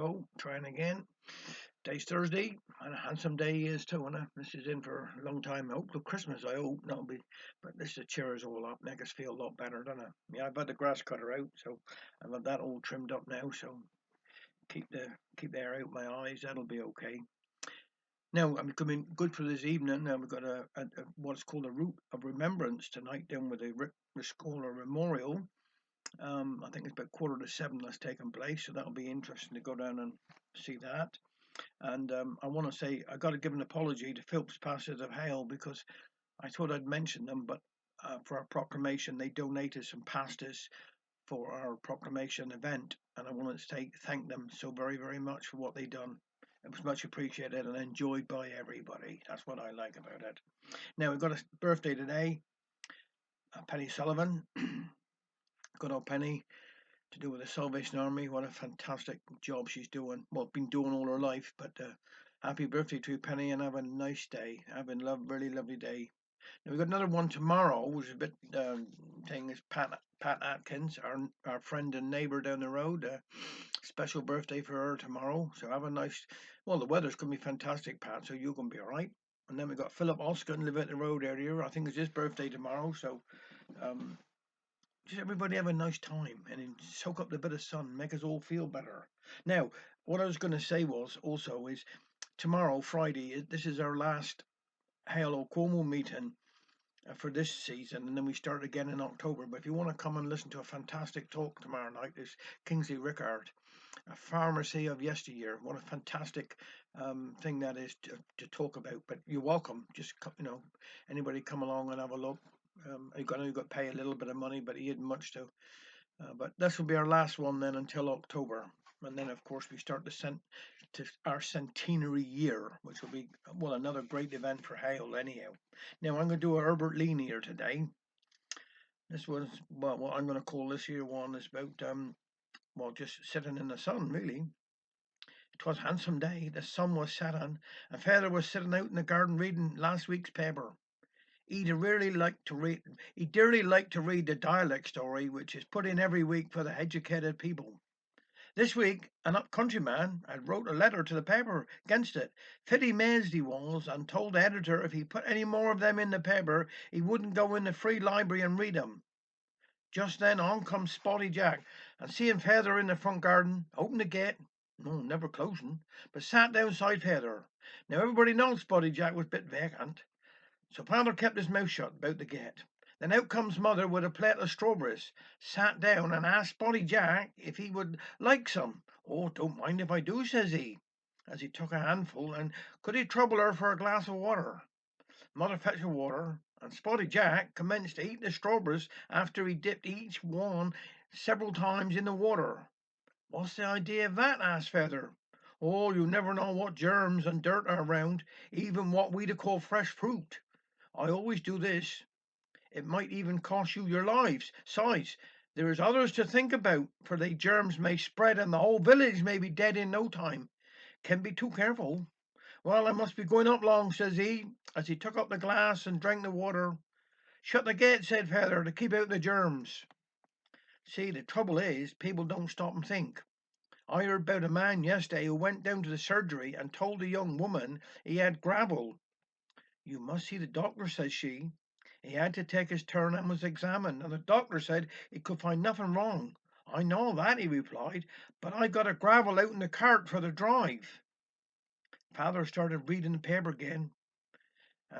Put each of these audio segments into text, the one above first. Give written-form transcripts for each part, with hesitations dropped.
go. Trying again. Today's Thursday, and a handsome day is too. And this is in for a long time. I hope till Christmas. I hope that'll be. But this cheers all up. Make us feel a lot better, doesn't it? Yeah, I've had the grass cutter out, so I've had that all trimmed up now. So keep the keep the air out my eyes. That'll be okay. Now I'm coming good for this evening. We've got a what's called a route of remembrance tonight down with the Scholar Memorial. I think it's about 6:45 that's taking place, so that'll be interesting to go down and see that. And I want to say I got to give an apology to Philps Pastors of Hale because I thought I'd mention them, but for our proclamation, they donated some pastas for our proclamation event, and I want to say thank them so very, very much for what they done. It was much appreciated and enjoyed by everybody. That's what I like about it. Now we've got a birthday today, Penny Sullivan. Good old Penny to do with the Salvation Army. What a fantastic job she's doing. Well, been doing all her life. But happy birthday to you, Penny, and have a nice day. Have a really lovely day. Now we've got another one tomorrow, which is a bit thing is Pat Atkins, our friend and neighbour down the road. Special birthday for her tomorrow. So have a nice. Well, the weather's gonna be fantastic, Pat. So you're gonna be all right. And then we've got Philip Oskin live at the road area. I think it's his birthday tomorrow. So um, just everybody have a nice time and soak up the bit of sun, make us all feel better. Now, what I was going to say was also is tomorrow, Friday, this is our last Hale Cuomo meeting for this season, and then we start again in October. But if you want to come and listen to a fantastic talk tomorrow night, is Kingsley Rickard, a pharmacy of yesteryear. What a fantastic thing that is to talk about. But you're welcome. Just anybody come along and have a look. You've got to pay a little bit of money, but he hadn't much to. But this will be our last one then until October, and then of course we start to our centenary year, which will be well another great event for Hale anyhow. Now I'm going to do a Herbert Lean here today. This was well, what I'm going to call this here one is about well just sitting in the sun really. 'Twas a handsome day, the sun was setting, and Father was sitting out in the garden reading last week's paper. He'd dearly like to read the dialect story, which is put in every week for the educated people. This week, an up country man had wrote a letter to the paper against it. Fitty mazed he was, and told the editor if he put any more of them in the paper, he wouldn't go in the free library and read 'em. Just then on comes Spotty Jack, and seeing Feather in the front garden, opened the gate, no, never closing, but sat down side Feather. Now everybody knows Spotty Jack was a bit vacant, so Father kept his mouth shut about the gate. Then out comes Mother with a plate of strawberries, sat down and asked Spotty Jack if he would like some. Oh, don't mind if I do, says he, as he took a handful, and could he trouble her for a glass of water? Mother fetched the water, and Spotty Jack commenced to eat the strawberries after he dipped each one several times in the water. What's the idea of that? Asked Feather. Oh, you never know what germs and dirt are around, even what we'd call fresh fruit. I always do this. It might even cost you your lives. Sides, there is others to think about, for they germs may spread and the whole village may be dead in no time. Can't be too careful. Well, I must be going up long, says he, as he took up the glass and drank the water. Shut the gate, said Feather, to keep out the germs. See, the trouble is, people don't stop and think. I heard about a man yesterday who went down to the surgery and told a young woman he had gravel. You must see the doctor, says she. He had to take his turn and was examined, and the doctor said he could find nothing wrong. I know that, he replied, but I got a gravel out in the cart for the drive. Father started reading the paper again.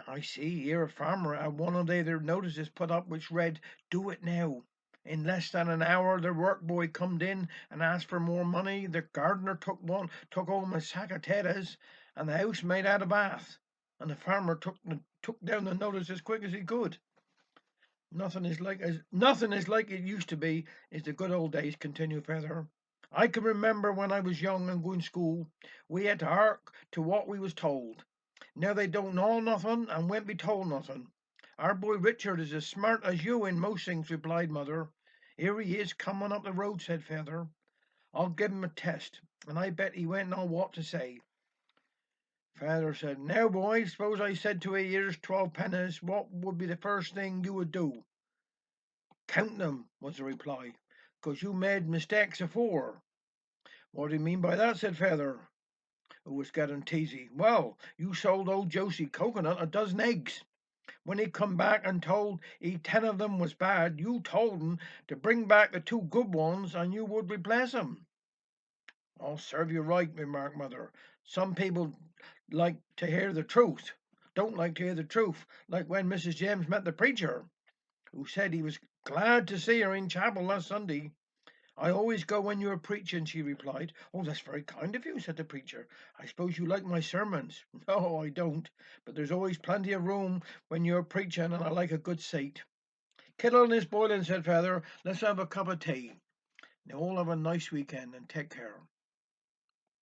I see here a farmer had one of their notices put up which read, Do it now. In less than an hour the work boy comed in and asked for more money. The gardener took home a sack of taters, and the housemaid had a bath. And the farmer took down the notice as quick as he could. Nothing is like it used to be. Is the good old days, continued Feather. I can remember when I was young and going to school, we had to hark to what we was told. Now they don't know nothing and won't be told nothing. Our boy Richard is as smart as you in most things, replied Mother. Here he is coming up the road, said Feather. I'll give him a test, and I bet he won't know what to say. Father said, Now, boy, suppose I said to 'ee, here's 12 pennies, what would be the first thing you would do? Count them, was the reply, 'cause you made mistakes afore. What do you mean by that? Said Feather, who was getting teasy. Well, you sold old Josie Coconut a dozen eggs. When he come back and told he 10 of them was bad, you told him to bring back the two good ones and you would replace 'em. I'll serve you right, remarked Mother. Some people like to hear the truth. Don't like to hear the truth, like when Mrs. James met the preacher, who said he was glad to see her in chapel last Sunday. I always go when you're preaching, she replied. Oh, that's very kind of you, said the preacher. I suppose you like my sermons. No, I don't, but there's always plenty of room when you're preaching, and I like a good seat. Kettle is boiling, said Feather. Let's have a cup of tea. Now all have a nice weekend and take care.